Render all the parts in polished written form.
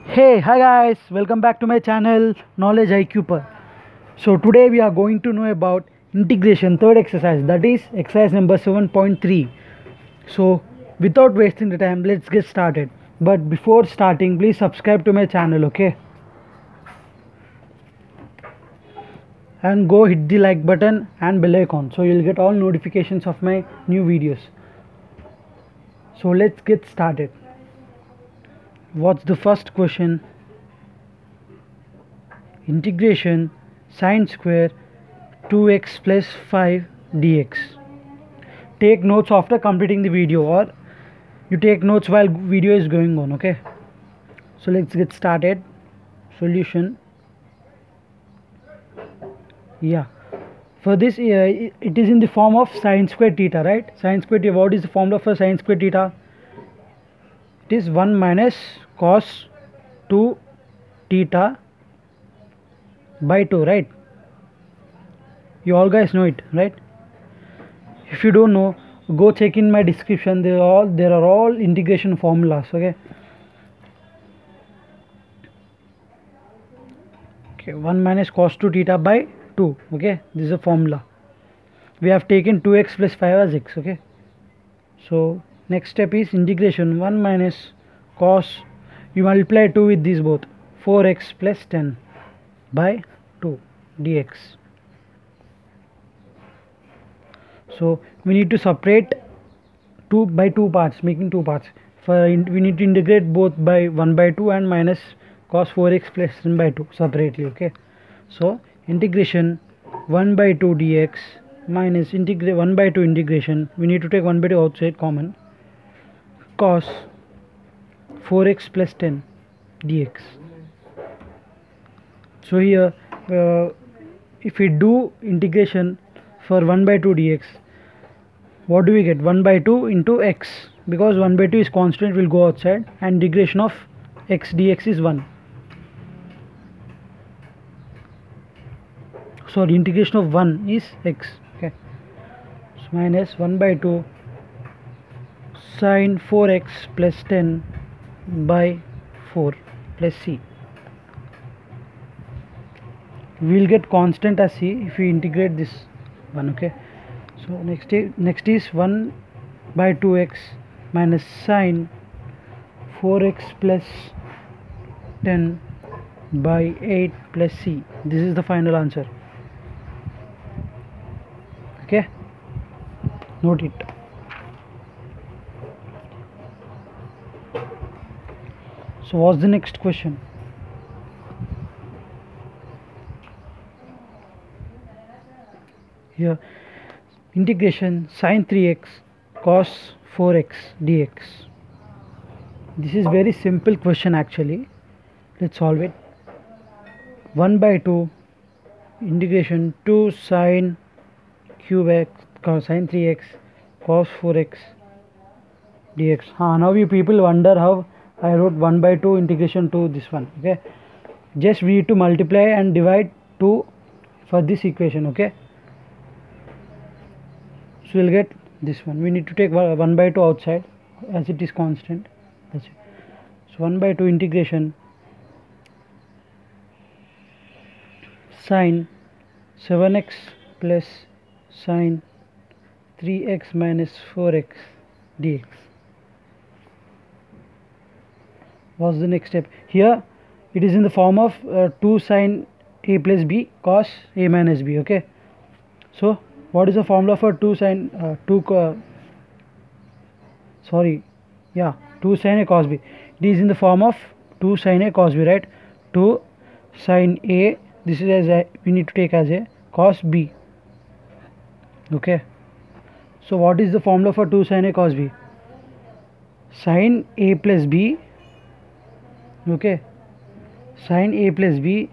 Hey, hi guys, welcome back to my channel Knowledge IQ Per. So today we are going to know about integration third exercise, that is exercise number 7.3. So without wasting the time, let's get started. But before starting, please subscribe to my channel, okay? And go hit the like button and bell icon so you'll get all notifications of my new videos. So let's get started. What's the first question? Integration sine square 2x plus 5 dx. Take notes after completing the video, or you take notes while video is going on, okay? So let's get started. Solution. Yeah, for this it is in the form of sine square theta, right? Sine square theta, what is the formula for sine square theta? It is 1 minus cos 2 theta by 2, right? You all guys know it, right? If you don't know, go check in my description. There are all integration formulas, okay? 1 minus cos 2 theta by 2, okay? This is a formula. We have taken 2x plus 5 as x, okay? So next step is integration 1 minus cos, you multiply 2 with these both, 4x plus 10 by 2 dx. So we need to separate 2 by 2 parts, making 2 parts. We need to integrate both by 1 by 2 and minus cos 4x plus 10 by 2 separately, okay? So integration 1 by 2 dx minus 1 by 2 integration, we need to take 1 by 2 outside common, cos 4x plus 10 dx. So here if we do integration for 1 by 2 dx, what do we get? 1 by 2 into x, because 1 by 2 is constant, will go outside, and integration of x dx is 1. Sorry, integration of 1 is x, okay? So minus 1 by 2 sine 4x plus 10 by 4 plus c. We will get constant as c if we integrate this one, okay? So next is 1 by 2x minus sine 4x plus 10 by 8 plus c. This is the final answer, okay? Note it. So what's the next question? Here, integration sine 3x cos 4x dx. This is very simple question actually. Let's solve it. 1 by 2 integration 2 sine cube x cos sine 3x cos 4x dx. Now you people wonder how I wrote 1 by 2 integration to this one, okay? Just we need to multiply and divide 2 for this equation, okay? So we'll get this one. We need to take 1 by 2 outside as it is constant. That's it. So 1 by 2 integration sine 7x plus sine 3x minus 4x dx. What's the next step? Here it is in the form of 2 sine a plus b cos a minus b, okay? So what is the formula for 2 sine 2 sine a cos b? It is in the form of 2 sine a cos b, right? 2 sine a, this is as a, we need to take as a cos b, okay? So what is the formula for 2 sine a cos b? Sine a plus b, okay, sine a plus b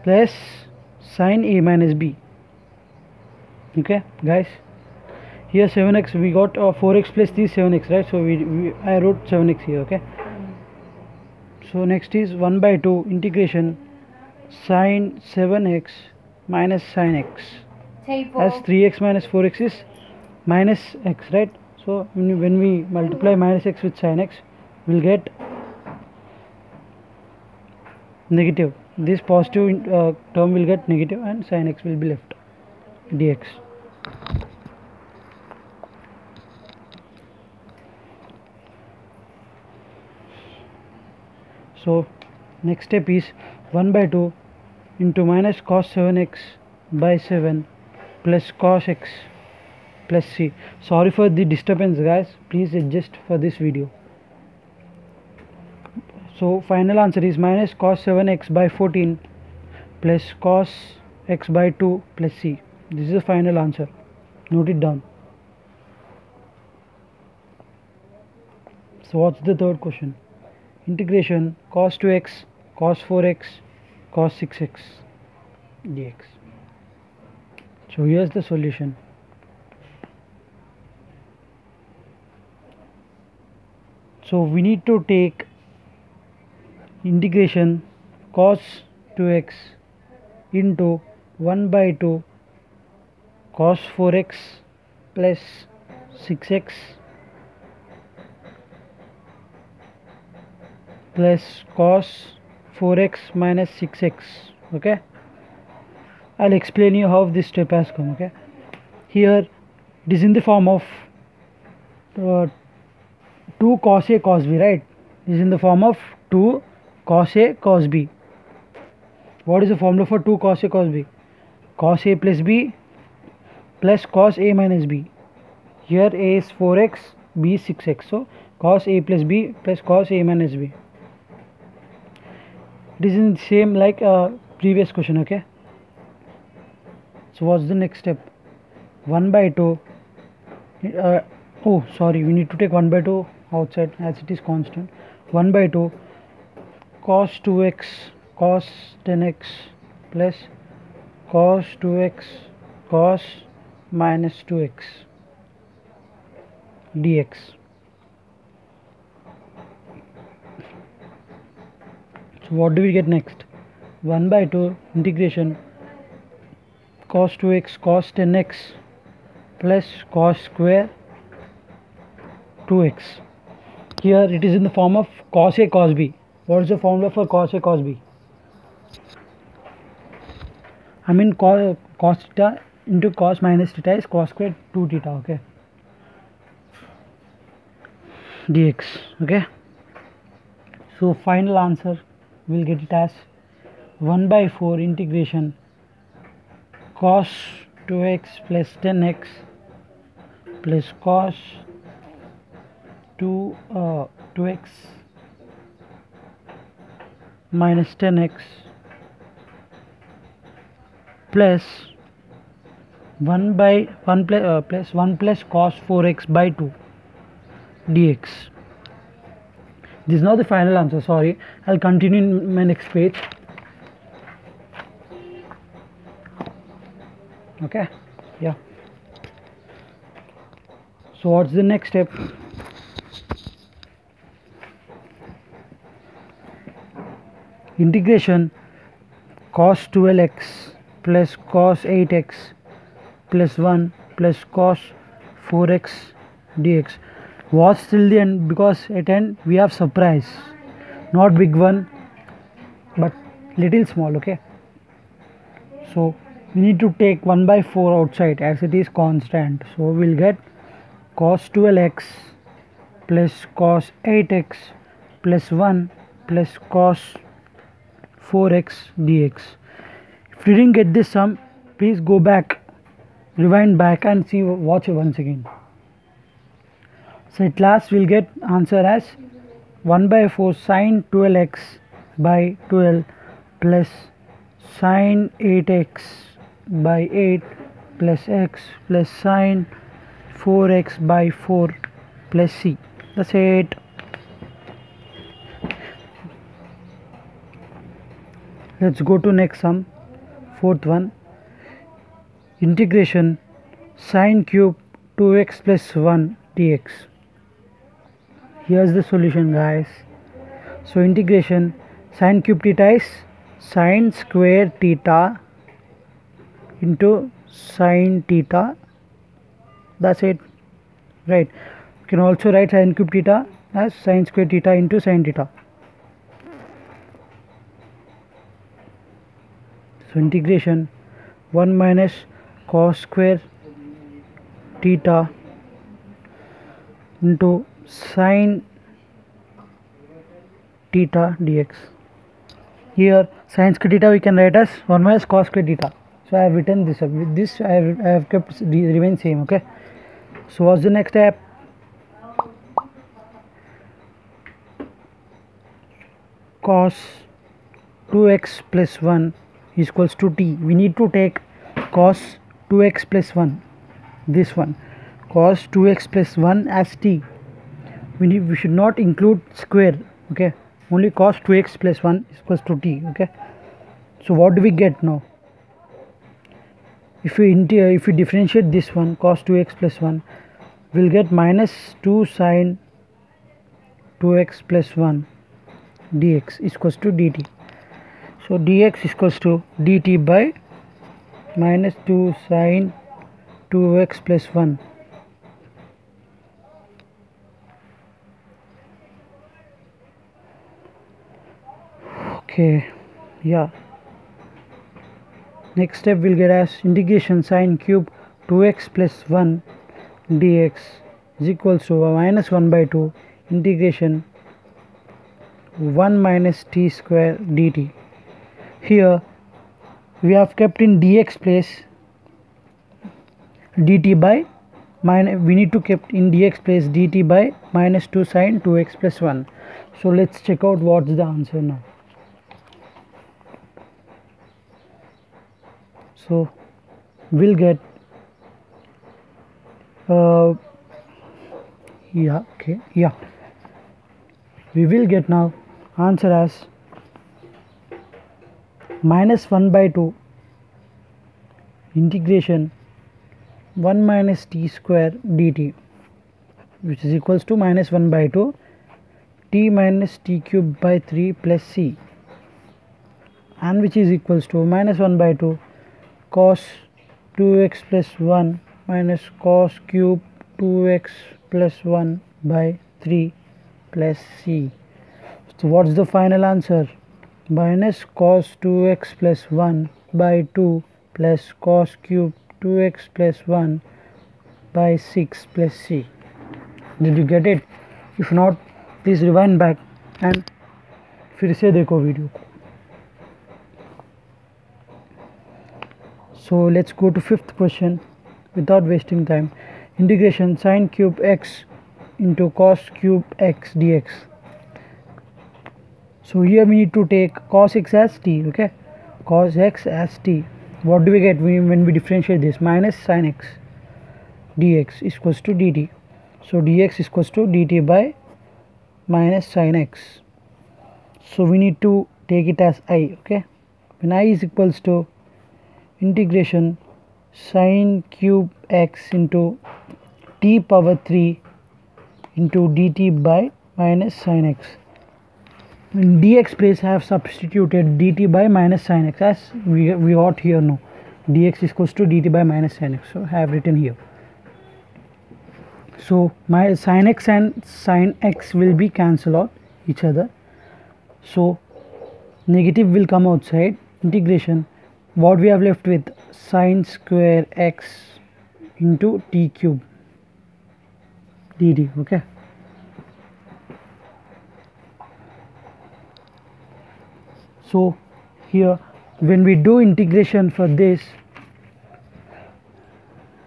plus sine a minus b, okay guys? Here 7x, we got 4x plus 3 7x, right? So I wrote 7x here, okay? So next is 1 by 2 integration sine 7x minus sine x, as 3x minus 4x is minus x, right? So when we multiply minus x with sine x, we'll get negative. This positive term will get negative and sin x will be left, dx. So next step is 1 by 2 into minus cos 7x by 7 plus cos x plus c. Sorry for the disturbance guys, please adjust for this video. So final answer is minus cos 7x by 14 plus cos x by 2 plus c. This is the final answer. Note it down. So what's the third question? Integration cos 2x, cos 4x, cos 6x dx. So here's the solution. So we need to take integration cos 2x into 1 by 2 cos 4x plus 6x plus cos 4x minus 6x. Okay, I'll explain you how this step has come. Okay, here it is in the form of 2 cos a cos b, right? It is in the form of 2 cos a cos b. What is the formula for 2 cos a cos b? Cos a plus b plus cos a minus b. Here a is 4x, b is 6x. So cos a plus b plus cos a minus b. It is in the same like previous question. Okay, so what's the next step? 1 by 2 oh sorry, we need to take 1 by 2 outside as it is constant. 1 by 2 cos 2x cos 10x plus cos 2x cos minus 2x dx. So what do we get next? 1 by 2 integration cos 2x cos 10x plus cos square 2x. Here it is in the form of cos a cos b. What is the formula for cos a cos b? I mean cos theta into cos minus theta is cos square 2 theta. Okay, dx. Okay, so final answer we'll get it as 1 by 4 integration cos 2x plus 10x plus cos 2x minus 10x plus 1 by 1 plus 1 plus cos 4x by 2 dx. This is not the final answer, sorry, I'll continue in my next page. Okay, yeah. So what's the next step? Integration cos 12x plus cos 8x plus 1 plus cos 4x dx. Watch till the end because at end we have surprise, not big one but little small. Okay, so we need to take 1 by 4 outside as it is constant. So we'll get cos 12x plus cos 8x plus 1 plus cos 4x dx. If you didn't get this sum, please go back, rewind back and see, watch it once again. So at last we'll get answer as 1 by 4 sin 12x by 12 plus sin 8x by 8 plus x plus sin 4x by 4 plus c. That's it. Let's go to next sum, fourth one. Integration sin cube 2x plus 1 dx. Here's the solution guys. So integration sin cube theta is sin square theta into sin theta. That's it, right? You can also write sin cube theta as sin square theta into sin theta. So integration 1 minus cos square theta into sine theta dx. Here sin square theta we can write as 1 minus cos square theta. So I have written this up. With this I have kept remain same. Okay. So what's the next step? Cos 2x plus 1 is equals to t. We need to take cos 2x plus 1. This one, cos 2x plus 1 as t. We should not include square. Okay. Only cos 2x plus 1 is equals to t. Okay. So what do we get now? If we differentiate this one, cos 2x plus 1, we'll get minus 2 sine 2x plus 1 dx is equals to dt. So dx is equals to dt by minus 2 sine 2x plus 1. Okay, yeah. Next step we'll get as integration sine cube 2x plus 1 dx is equals to minus 1 by 2 integration 1 minus t square dt. Here we have kept in dx place dt by minus, we need to keep in dx place dt by minus 2 sine 2x plus 1. So let's check out what's the answer now. So we'll get we will get now answer as minus 1 by 2 integration 1 minus t square dt, which is equals to minus 1 by 2 t minus t cube by 3 plus c, and which is equals to minus 1 by 2 cos 2x plus 1 minus cos cube 2x plus 1 by 3 plus c. So what's the final answer? Minus cos 2x plus 1 by 2 plus cos cube 2x plus 1 by 6 plus c. Did you get it? If not, please rewind back and फिर से देखो video को. So let's go to fifth question without wasting time. Integration sine cube x into cos cube x dx. So here we need to take cos x as t. Okay, cos x as t. What do we get when we differentiate this? Minus sine x dx is equals to dt. So dx is equals to dt by minus sine x. So we need to take it as I. Okay, when I is equals to integration sine cube x into t power 3 into dt by minus sine x. In dx place I have substituted dt by minus sine x as we got here now. Dx is equals to dt by minus sine x. So I have written here. So my sine x and sine x will be cancel out each other. So negative will come outside. Integration, what we have left with sine square x into t cube dt. Okay, so here when we do integration for this,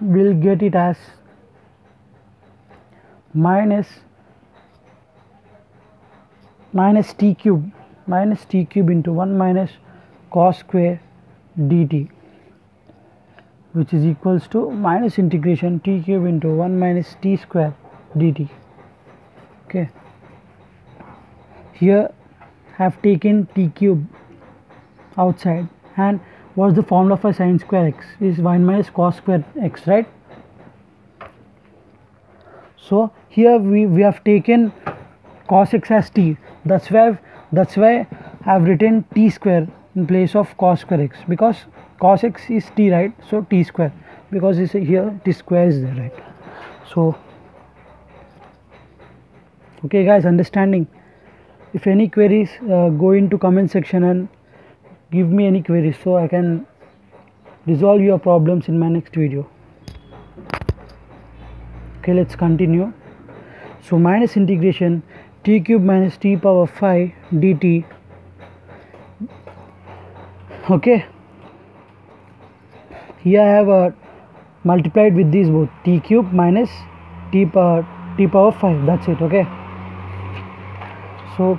we'll get it as minus t cube into 1 minus cos square dt, which is equals to minus integration t cube into 1 minus t square dt. Okay, here have taken t cube outside, and what's the formula for sine square x is 1 minus cos square x, right? So here we have taken cos x as t. That's why I have written t square in place of cos square x, because cos x is t, right? So t square, because it's here t square is there, right? So okay guys, understanding? If any queries, go into comment section and give me any queries so I can resolve your problems in my next video. Okay, let's continue. So minus integration t cube minus t power 5 dt. Okay, here I have multiplied with these both, t cube minus t power 5, that's it. Okay, so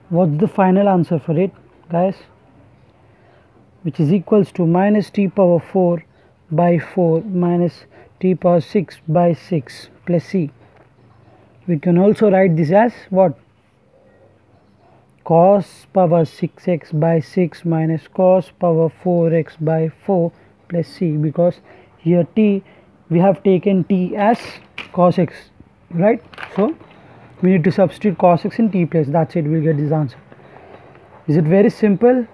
what's the final answer for it, guys? Which is equals to minus t power 4 by 4 minus t power 6 by 6 plus c. We can also write this as what? Cos power 6x by 6 minus cos power 4x by 4 plus c, because here t, we have taken t as cos x, right? So we need to substitute cos x in t place. That's it, we'll get this answer. Is it very simple?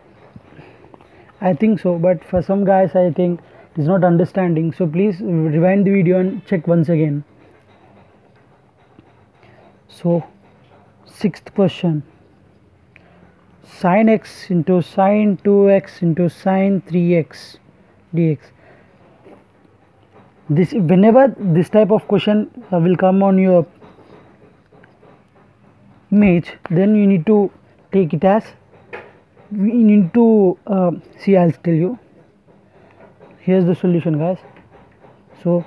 I think so, but for some guys I think it's not understanding, so please rewind the video and check once again. So sixth question, sin x into sin 2x into sin 3x dx. This, whenever this type of question will come on your image, then you need to take it as, we need to see, I'll tell you. Here's the solution, guys. So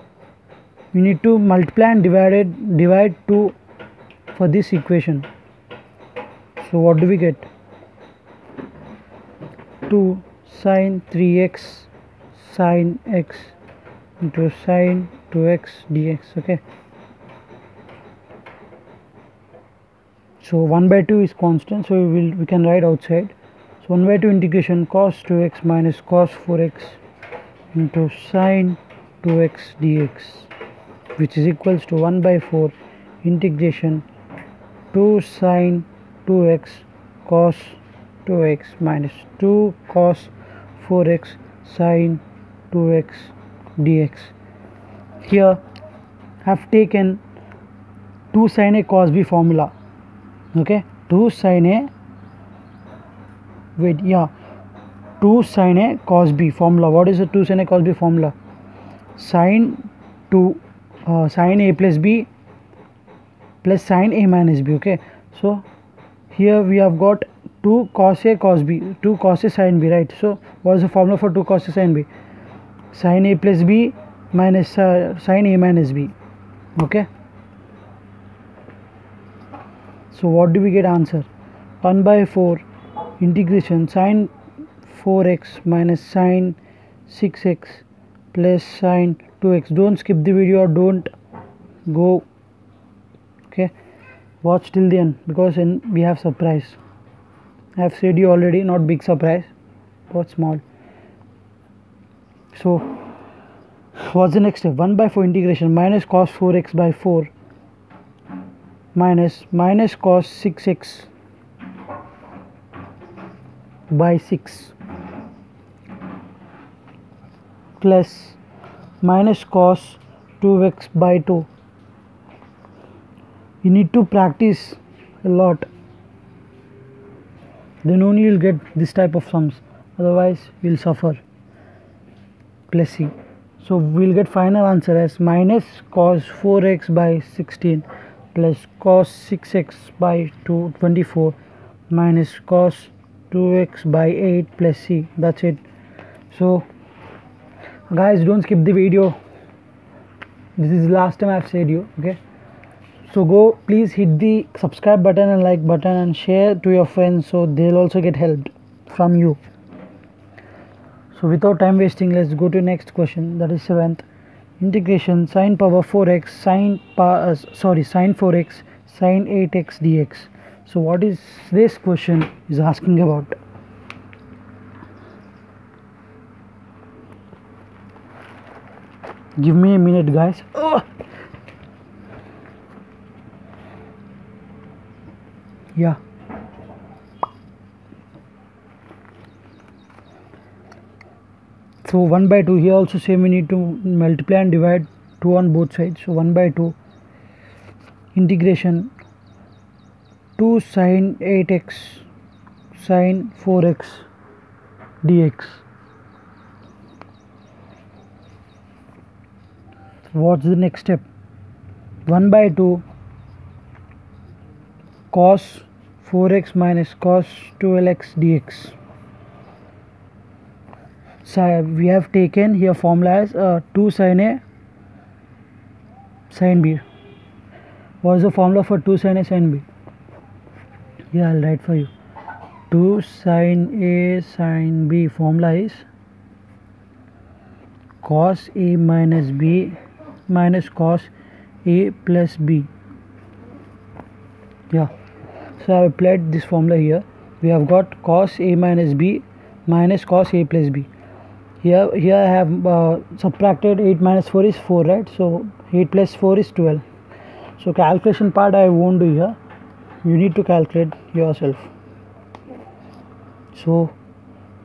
you need to multiply and divide 2 for this equation. So what do we get? 2 sin 3x sin x into sin 2x dx. Okay, so 1 by 2 is constant, so we can write outside. So 1 by 2 integration cos 2x minus cos 4x into sin 2x dx, which is equals to 1 by 4 integration 2 sin 2x cos 2x minus 2 cos 4x sin 2x dx. Here I have taken 2 sin a cos b formula. Okay, 2 sin a, wait, yeah, 2 sin a cos b formula. What is the 2 sin a cos b formula? Sin sin a plus b plus sin a minus b. Okay, so here we have got 2 cos a cos b, 2 cos a sin b, right? So what is the formula for 2 cos a sin b? Sin a plus b minus sin a minus b. Okay, so what do we get answer? 1 by 4 integration sin 4x minus sin 6x plus sin 2x. Don't skip the video or don't go. Okay, watch till the end, because we have surprise. I have said you already, not big surprise but small. So what's the next step? 1 by 4 integration minus cos 4x by 4 minus cos 6x by 6 plus minus cos 2x by 2. You need to practice a lot, then only you'll get this type of sums, otherwise you'll suffer. Plus c. So we'll get final answer as minus cos 4x by 16 plus cos 6x by 24 minus cos 2x by 8 plus c. That's it. So guys, don't skip the video. This is the last time I've said you. Okay, so go, please hit the subscribe button and like button and share to your friends, so they'll also get helped from you. So without time wasting, let's go to next question, that is 7th. Integration sin power 4x sin 4x sin 8x dx. So what is this question is asking about? Give me a minute, guys. Yeah, so 1 by 2, here also same, we need to multiply and divide 2 on both sides. So 1 by 2 integration 2 sine 8x sine 4x dx. What's the next step? 1 by 2 cos 4x minus cos 12x dx. So we have taken here formula as 2 sine A sine B. What is the formula for 2 sine A sine B? Yeah, I'll write for you. 2 sine A sine B formula is cos A minus B minus cos A plus B. Yeah, so I have applied this formula here. We have got cos A minus B minus cos A plus B. Here I have subtracted 8 minus 4 is 4, right? So 8 plus 4 is 12. So calculation part I won't do here. You need to calculate yourself. So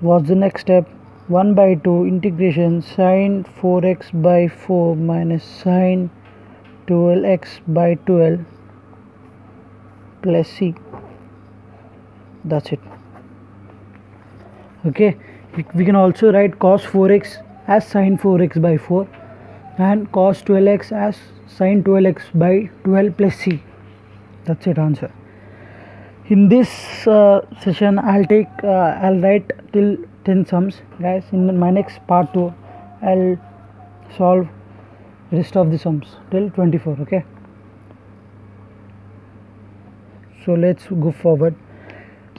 what's the next step? 1 by 2 integration sine 4x by 4 minus sine 12x by 12 plus c. That's it. Okay, we can also write cos 4x as sine 4x by 4 and cos 12x as sine 12x by 12 plus c. That's it, answer. In this session I'll write till 10 sums, guys. In my next part 2 I'll solve rest of the sums till 24. Okay, so let's go forward.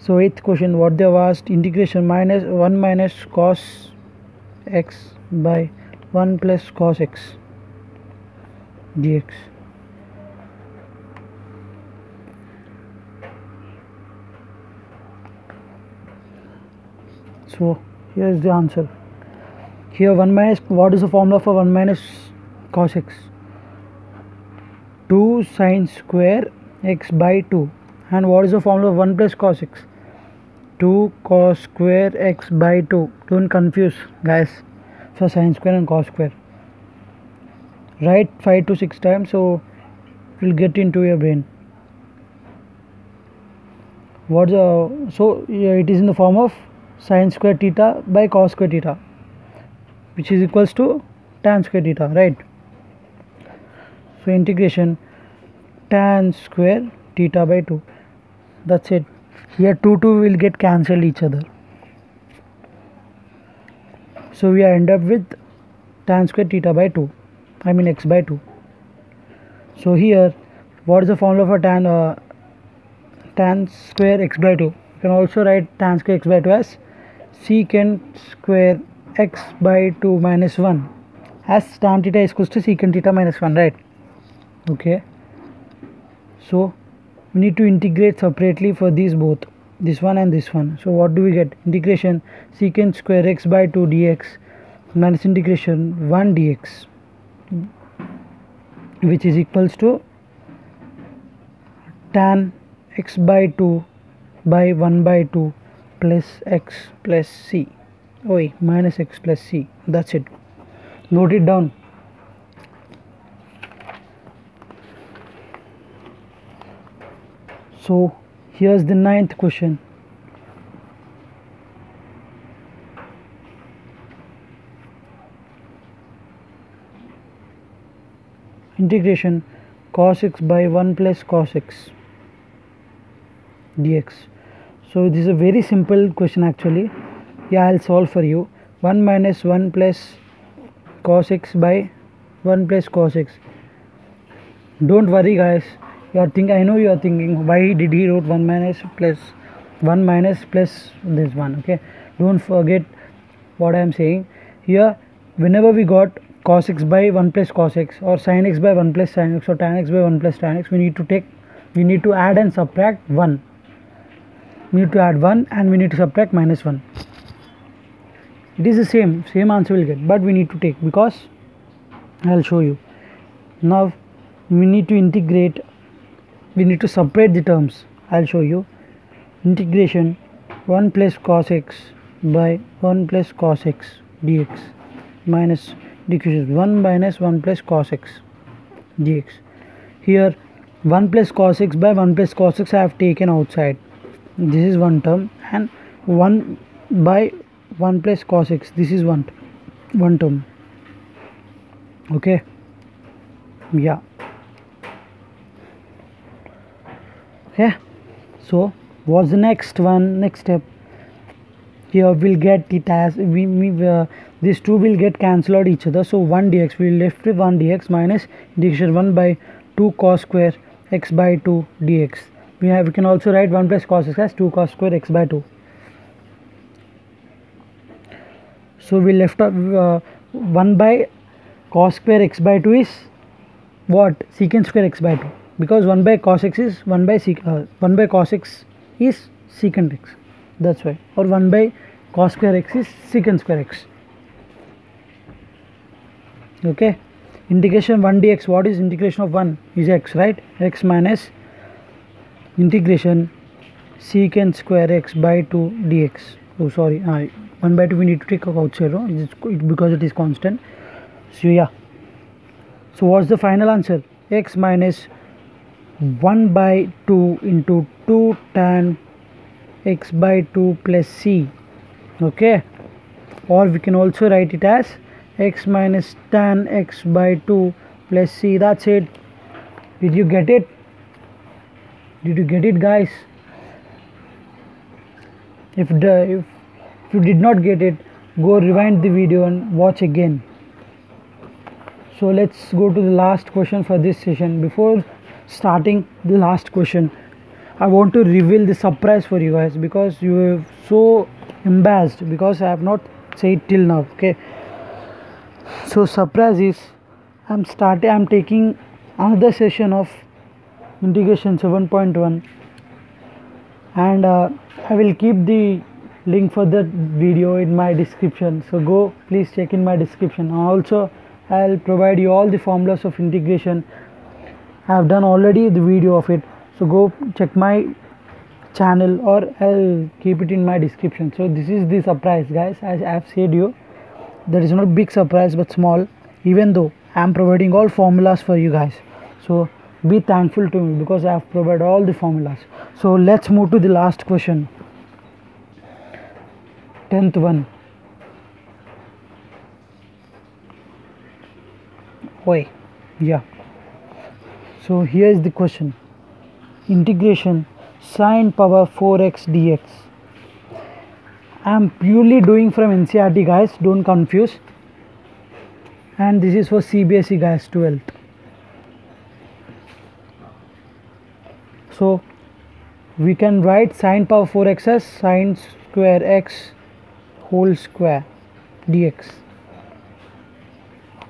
So 8th question, what they have asked, integration minus 1 minus cos x by 1 plus cos x dx. So here is the answer. Here 1 minus, what is the formula for 1 minus cos x? 2 sine square x by 2. And what is the formula of 1 plus cos x? 2 cos square x by 2. Don't confuse, guys, for sine square and cos square. Write 5 to 6 times so it will get into your brain. So it is in the form of sine square theta by cos square theta, which is equals to tan square theta, right? So integration tan square theta by 2. That's it. Here 2 will get cancelled each other. So we end up with tan square theta by 2. I mean x by 2. So here, what is the formula for tan square x by 2? You can also write tan square x by 2 as secant square x by 2 minus 1, as tan theta is equals to secant theta minus 1, right? Okay. So we need to integrate separately for these both, this one and this one. So what do we get? Integration secant square x by 2 dx minus integration 1 dx, which is equals to tan x by 2 by 1 by 2 plus x plus c, minus x plus c. That's it. Note it down. So here's the 9th question. Integration cos x by 1 plus cos x dx. So this is a very simple question actually. Yeah, I'll solve for you. 1 minus 1 plus cos x by 1 plus cos x. Don't worry, guys. I know you are thinking, why did he wrote 1 minus plus this one? Okay, don't forget what I am saying here. Whenever we got cos x by 1 plus cos x, or sin x by 1 plus sin x, or tan x by 1 plus tan x, we need to add and subtract 1. We need to add 1 and we need to subtract minus 1. It is the same answer we'll get, but we need to take, because I'll show you. Now we need to integrate, we need to separate the terms. I'll show you. Integration 1 plus cos x by 1 plus cos x dx minus decreases 1 minus 1 plus cos x dx. Here 1 plus cos x by 1 plus cos x I have taken outside. This is one term, and 1 by 1 plus cos x, this is one term. Okay, yeah. Okay, so what's the next step? Here we'll get it as these two will get cancelled out each other, so 1 dx, we will left with 1 dx minus integration 1 by 2 cos square x by 2 dx. We can also write 1 plus cos x as 2 cos square x by 2. So we left out 1 by cos square x by 2 is what? Secant square x by 2, because 1 by cos x is 1 by cos x is secant x, that's why, or 1 by cos square x is secant square x. Okay, integration 1 dx, what is integration of 1 is x, right? X minus integration secant square x by 2 dx. Oh sorry, 1 by 2 we need to take outside because it is constant. So yeah, so what's the final answer? X minus 1 by 2 into 2 tan x by 2 plus c. Okay, or we can also write it as x minus tan x by 2 plus c. That's it. Did you get it? Did you get it, guys? If you did not get it, go rewind the video and watch again. So let's go to the last question for this session. Before starting the last question, I want to reveal the surprise for you guys, because you are so embarrassed because I have not said till now. Okay, so surprise is I'm taking another session of integration 7.1, and I will keep the link for that video in my description, so go please check in my description. Also I'll provide you all the formulas of integration. I have done already the video of it, so go check my channel, or I'll keep it in my description. So this is the surprise, guys. As I have said you, there is not big surprise but small, even though I am providing all formulas for you guys. So be thankful to me because I have provided all the formulas. So let's move to the last question, 10th one. Wait, yeah. So here is the question: integration sine power 4x dx. I am purely doing from NCERT, guys, don't confuse, and this is for CBSE, guys, 12th. So we can write sine power 4x as sine square x whole square dx.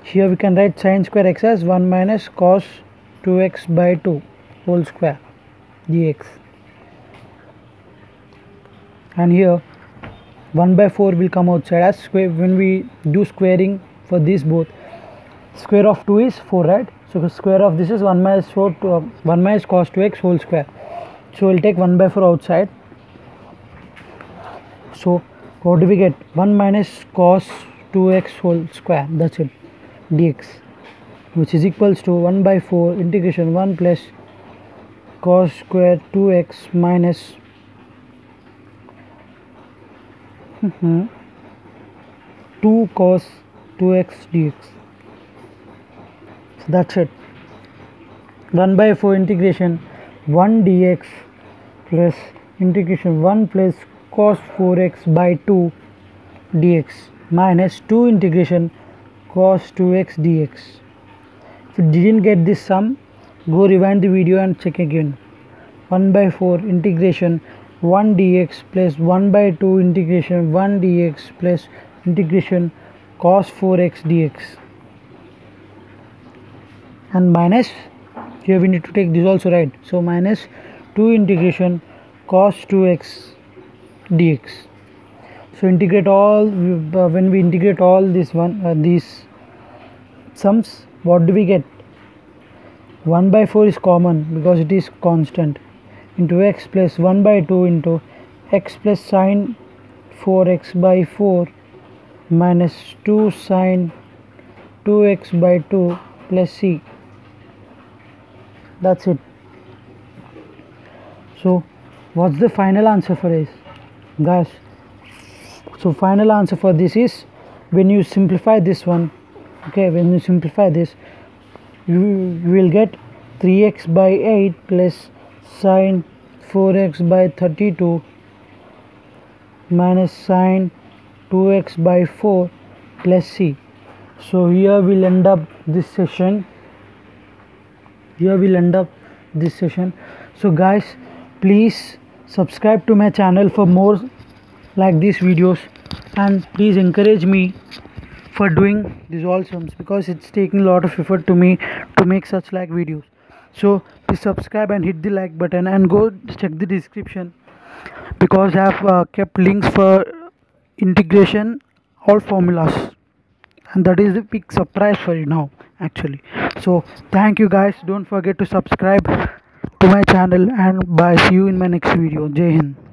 Here we can write sine square x as 1 minus cos 2x by 2 whole square dx. And here 1 by 4 will come outside as square. When we do squaring for these both, square of 2 is 4, right? So the square of this is 1 minus 4 to 1 minus cos 2x whole square. So we'll take 1 by 4 outside. So what do we get? 1 minus cos 2x whole square, that's it, dx, which is equals to 1 by 4 integration 1 plus cos square 2x minus 2 cos 2x dx. So that's it. 1 by 4 integration 1 dx plus integration 1 plus cos 4x by 2 dx minus 2 integration cos 2x dx. If you didn't get this sum, go rewind the video and check again. 1 by 4 integration 1 dx plus 1 by 2 integration 1 dx plus integration cos 4x dx, and minus, here we need to take this also, right? So minus 2 integration cos 2x dx. So integrate all, when we integrate all these sums, what do we get? 1 by 4 is common because it is constant, into x plus 1 by 2 into x plus sine 4x by 4 minus 2 sine 2x by 2 plus c. That's it. So what's the final answer for this, guys? So final answer for this is, when you simplify this one, okay, when you simplify this, you will get 3x by 8 plus sine 4x by 32 minus sine 2x by 4 plus c. So here we'll end up this session. So guys, please subscribe to my channel for more like these videos, and please encourage me for doing these all sums, because it's taking a lot of effort to me to make such like videos. So please subscribe and hit the like button, and go check the description, because I have kept links for integration, all formulas, and that is a big surprise for you now actually. So thank you guys, don't forget to subscribe to my channel, and bye, see you in my next video. Jai Hind.